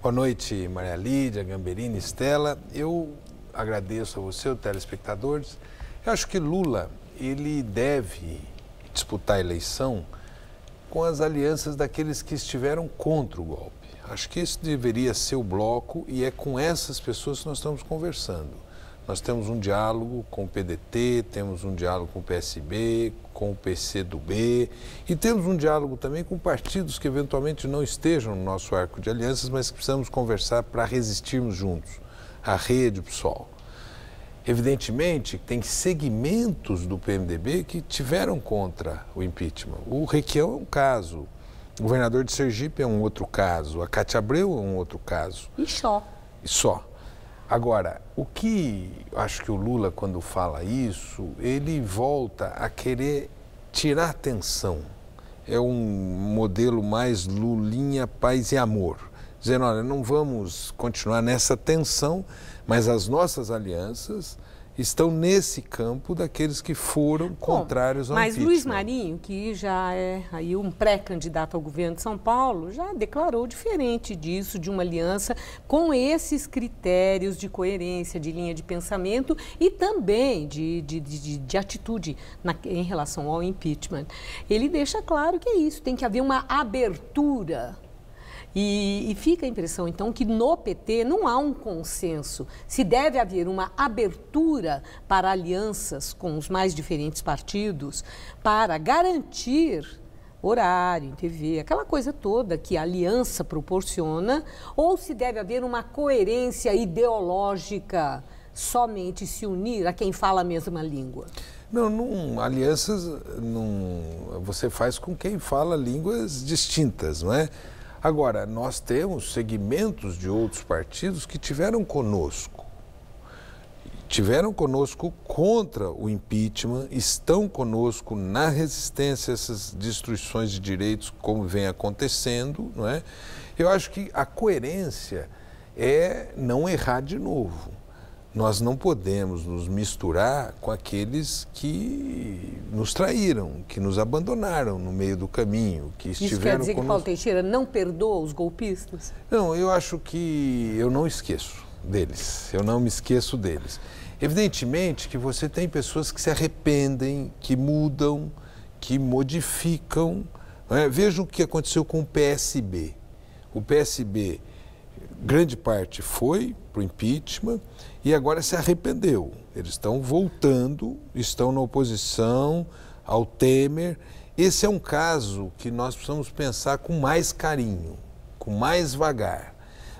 Boa noite, Maria Lídia, Gamberini, Estela. Eu agradeço a você, os telespectadores. Eu acho que Lula, ele deve disputar a eleição com as alianças daqueles que estiveram contra o golpe. Acho que esse deveria ser o bloco e é com essas pessoas que nós estamos conversando. Nós temos um diálogo com o PDT, temos um diálogo com o PSB, com o PCdoB e temos um diálogo também com partidos que eventualmente não estejam no nosso arco de alianças, mas que precisamos conversar para resistirmos juntos, a Rede, o PSOL. Evidentemente, tem segmentos do PMDB que tiveram contra o impeachment. O Requião é um caso, o governador de Sergipe é um outro caso, a Cátia Abreu é um outro caso. E só. E só. Agora, o que acho que o Lula, quando fala isso, ele volta a querer tirar atenção. É um modelo mais Lulinha, paz e amor. Dizendo, olha, não vamos continuar nessa tensão, mas as nossas alianças estão nesse campo daqueles que foram contrários ao impeachment. Mas Luiz Marinho, que já é aí um pré-candidato ao governo de São Paulo, já declarou diferente disso, de uma aliança com esses critérios de coerência, de linha de pensamento e também de atitude em relação ao impeachment. Ele deixa claro que é isso, tem que haver uma abertura. E fica a impressão, então, que no PT não há um consenso. Se deve haver uma abertura para alianças com os mais diferentes partidos para garantir horário em TV, aquela coisa toda que a aliança proporciona, ou se deve haver uma coerência ideológica, somente se unir a quem fala a mesma língua? Não, alianças você faz com quem fala línguas distintas, não é? Agora, nós temos segmentos de outros partidos que tiveram conosco contra o impeachment, estão conosco na resistência a essas destruições de direitos como vem acontecendo, não é? Eu acho que a coerência é não errar de novo. Nós não podemos nos misturar com aqueles que nos traíram, que nos abandonaram no meio do caminho, que estiveram Isso quer dizer conosco. que Paulo Teixeira não perdoa os golpistas? Não, eu acho que eu não esqueço deles, eu não me esqueço deles. Evidentemente que você tem pessoas que se arrependem, que mudam, que modificam. Vejam o que aconteceu com o PSB. O PSB, grande parte foi para o impeachment e agora se arrependeu. Eles estão voltando, estão na oposição ao Temer. Esse é um caso que nós precisamos pensar com mais carinho, com mais vagar.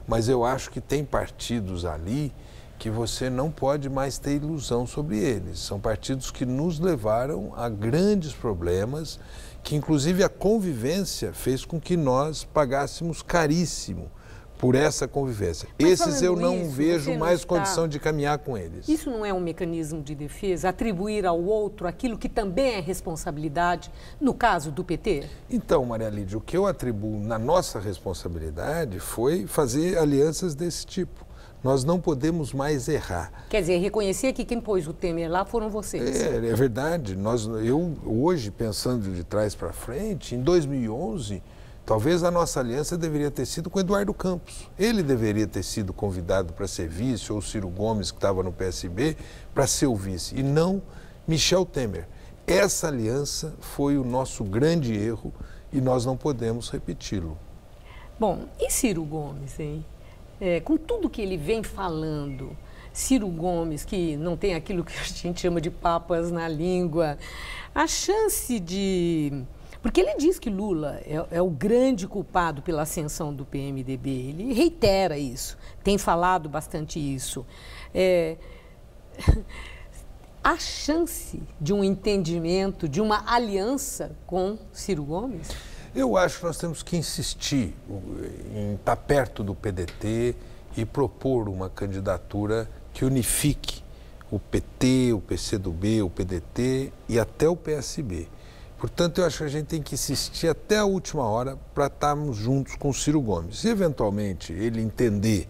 Mas eu acho que tem partidos ali que você não pode mais ter ilusão sobre eles. São partidos que nos levaram a grandes problemas, que inclusive a convivência fez com que nós pagássemos caríssimo por essa convivência. Mas esses eu não isso, vejo não mais está... condição de caminhar com eles. Isso não é um mecanismo de defesa? Atribuir ao outro aquilo que também é responsabilidade, no caso do PT? Então, Maria Lídia, o que eu atribuo na nossa responsabilidade foi fazer alianças desse tipo. Nós não podemos mais errar. Quer dizer, reconhecer que quem pôs o Temer lá foram vocês. É verdade. Eu hoje, pensando de trás para frente, em 2011... talvez a nossa aliança deveria ter sido com Eduardo Campos. Ele deveria ter sido convidado para ser vice, ou Ciro Gomes, que estava no PSB, para ser o vice, e não Michel Temer. Essa aliança foi o nosso grande erro e nós não podemos repeti-lo. Bom, e Ciro Gomes, hein? Com tudo que ele vem falando, Ciro Gomes, que não tem aquilo que a gente chama de papas na língua, a chance de... Porque ele diz que Lula é o grande culpado pela ascensão do PMDB. Ele reitera isso, tem falado bastante isso. Há chance de um entendimento, de uma aliança com Ciro Gomes? Eu acho que nós temos que insistir em estar perto do PDT e propor uma candidatura que unifique o PT, o PCdoB, o PDT e até o PSB. Portanto, eu acho que a gente tem que insistir até a última hora para estarmos juntos com o Ciro Gomes. Se eventualmente ele entender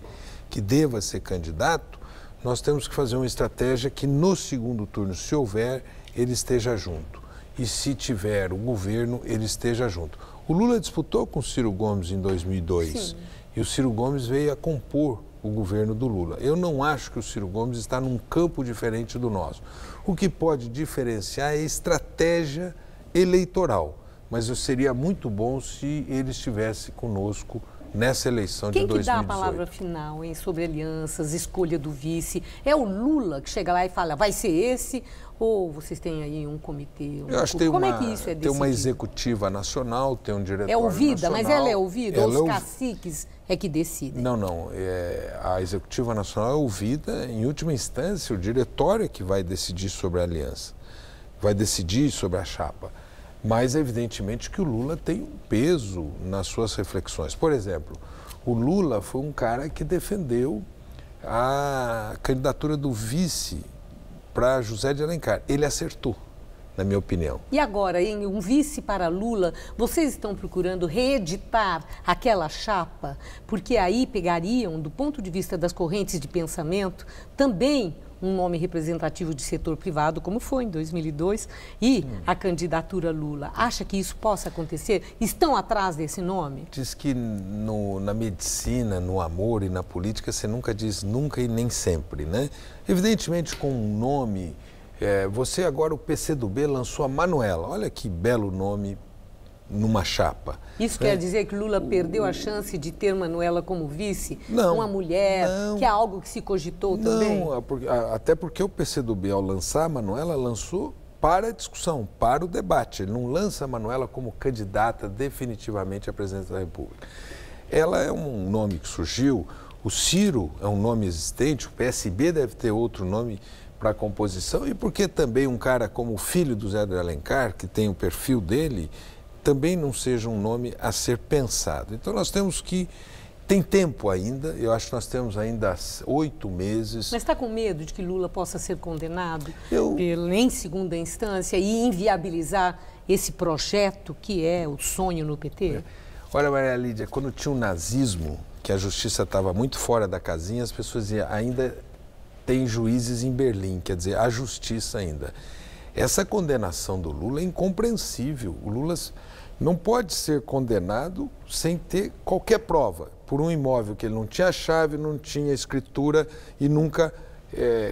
que deva ser candidato, nós temos que fazer uma estratégia que no segundo turno, se houver, ele esteja junto. E se tiver o governo, ele esteja junto. O Lula disputou com o Ciro Gomes em 2002. Sim. E o Ciro Gomes veio a compor o governo do Lula. Eu não acho que o Ciro Gomes está num campo diferente do nosso. O que pode diferenciar é a estratégia eleitoral, mas seria muito bom se ele estivesse conosco nessa eleição de 2018. Quem que dá a palavra final, hein, sobre alianças, escolha do vice? É o Lula que chega lá e fala, vai ser esse, ou vocês têm aí um comitê? Eu acho que como é que isso é decidido? Tem uma executiva nacional, tem um diretório nacional. É ouvida, mas ela é ouvida? Ou os caciques é que decidem? Não. A executiva nacional é ouvida, em última instância, o diretório é que vai decidir sobre a aliança, vai decidir sobre a chapa. Mas, evidentemente, que o Lula tem um peso nas suas reflexões. Por exemplo, o Lula foi um cara que defendeu a candidatura do vice para José de Alencar. Ele acertou, na minha opinião. E agora, em um vice para Lula, vocês estão procurando reeditar aquela chapa? Porque aí pegariam, do ponto de vista das correntes de pensamento, também um nome representativo de setor privado, como foi em 2002, e a candidatura Lula. Acha que isso possa acontecer? Estão atrás desse nome? Diz que na medicina, no amor e na política, você nunca diz nunca e nem sempre, né? Evidentemente, com um nome... você agora, o PCdoB, lançou a Manuela. Olha que belo nome numa chapa. Isso quer dizer que Lula perdeu a chance de ter Manuela como vice? Não. Uma mulher, que é algo que se cogitou também? Não, até porque o PCdoB, ao lançar a Manuela, lançou para a discussão, para o debate. Ele não lança a Manuela como candidata definitivamente à presidência da República. Ela é um nome que surgiu, o Ciro é um nome existente, o PSB deve ter outro nome para a composição, e porque também um cara como o filho do Zé de Alencar, que tem o perfil dele, também não seja um nome a ser pensado. Então nós temos que... Tem tempo ainda, eu acho que nós temos ainda 8 meses. Mas está com medo de que Lula possa ser condenado em segunda instância e inviabilizar esse projeto que é o sonho no PT? Olha, Maria Lídia, quando tinha o nazismo, que a justiça estava muito fora da casinha, as pessoas diziam, ainda tem juízes em Berlim, quer dizer, a justiça ainda. Essa condenação do Lula é incompreensível. O Lula não pode ser condenado sem ter qualquer prova, por um imóvel que ele não tinha chave, não tinha escritura e nunca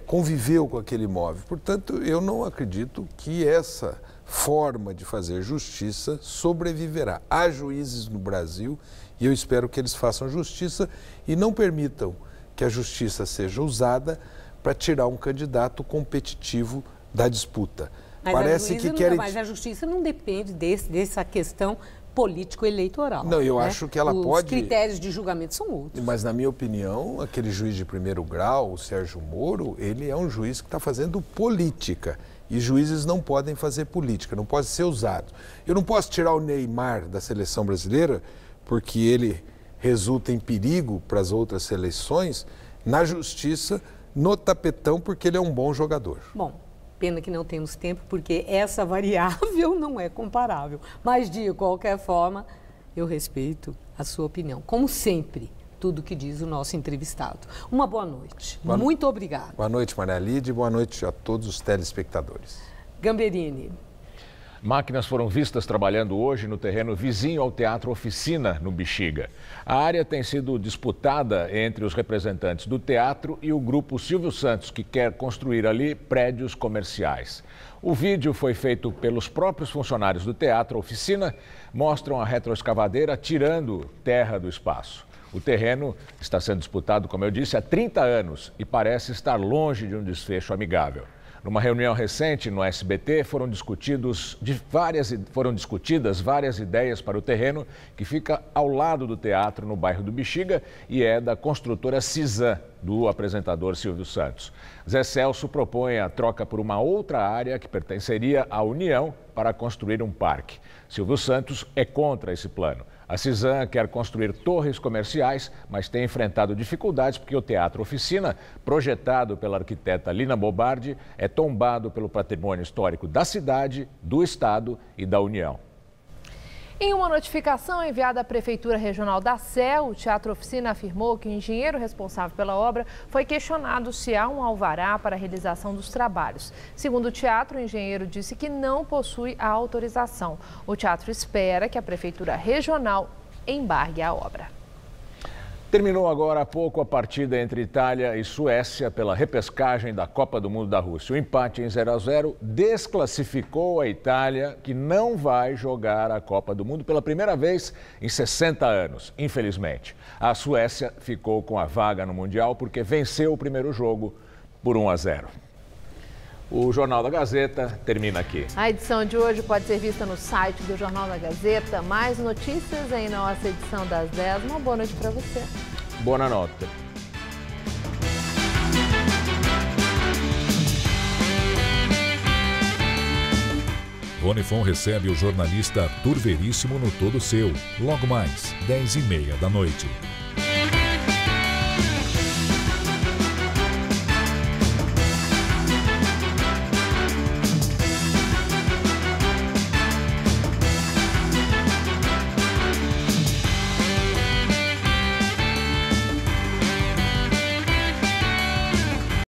conviveu com aquele imóvel. Portanto, eu não acredito que essa forma de fazer justiça sobreviverá. Há juízes no Brasil e eu espero que eles façam justiça e não permitam que a justiça seja usada para tirar um candidato competitivo da disputa. Mas mas a justiça não depende dessa questão político-eleitoral. Não, eu acho que ela pode... Os critérios de julgamento são outros. Mas, na minha opinião, aquele juiz de primeiro grau, o Sérgio Moro, ele é um juiz que está fazendo política. E juízes não podem fazer política, não podem ser usados. Eu não posso tirar o Neymar da seleção brasileira, porque ele resulta em perigo para as outras seleções, na justiça, no tapetão, porque ele é um bom jogador. Bom, pena que não temos tempo, porque essa variável não é comparável. Mas, de qualquer forma, eu respeito a sua opinião. Como sempre, tudo que diz o nosso entrevistado. Uma boa noite. Muito obrigada. Boa noite, Maria Lídia, e boa noite a todos os telespectadores. Gamberini. Máquinas foram vistas trabalhando hoje no terreno vizinho ao Teatro Oficina, no Bexiga. A área tem sido disputada entre os representantes do teatro e o grupo Silvio Santos, que quer construir ali prédios comerciais. O vídeo foi feito pelos próprios funcionários do Teatro Oficina, mostram a retroescavadeira tirando terra do espaço. O terreno está sendo disputado, como eu disse, há 30 anos e parece estar longe de um desfecho amigável. Numa reunião recente no SBT, foram discutidas várias ideias para o terreno, que fica ao lado do teatro, no bairro do Bexiga, e é da construtora Cisan, do apresentador Silvio Santos. Zé Celso propõe a troca por uma outra área que pertenceria à União para construir um parque. Silvio Santos é contra esse plano. A Cisan quer construir torres comerciais, mas tem enfrentado dificuldades porque o Teatro Oficina, projetado pela arquiteta Lina Bobardi, é tombado pelo patrimônio histórico da cidade, do estado e da União. Em uma notificação enviada à Prefeitura Regional da Sé, o Teatro Oficina afirmou que o engenheiro responsável pela obra foi questionado se há um alvará para a realização dos trabalhos. Segundo o teatro, o engenheiro disse que não possui a autorização. O teatro espera que a Prefeitura Regional embargue a obra. Terminou agora há pouco a partida entre Itália e Suécia pela repescagem da Copa do Mundo da Rússia. O empate em 0-0 desclassificou a Itália, que não vai jogar a Copa do Mundo pela primeira vez em 60 anos, infelizmente. A Suécia ficou com a vaga no Mundial porque venceu o primeiro jogo por 1-0. O Jornal da Gazeta termina aqui. A edição de hoje pode ser vista no site do Jornal da Gazeta. Mais notícias em nossa edição das 10. Uma boa noite para você. Boa noite. Ronifon recebe o jornalista Arthur Veríssimo no Todo Seu. Logo mais, 10h30 da noite.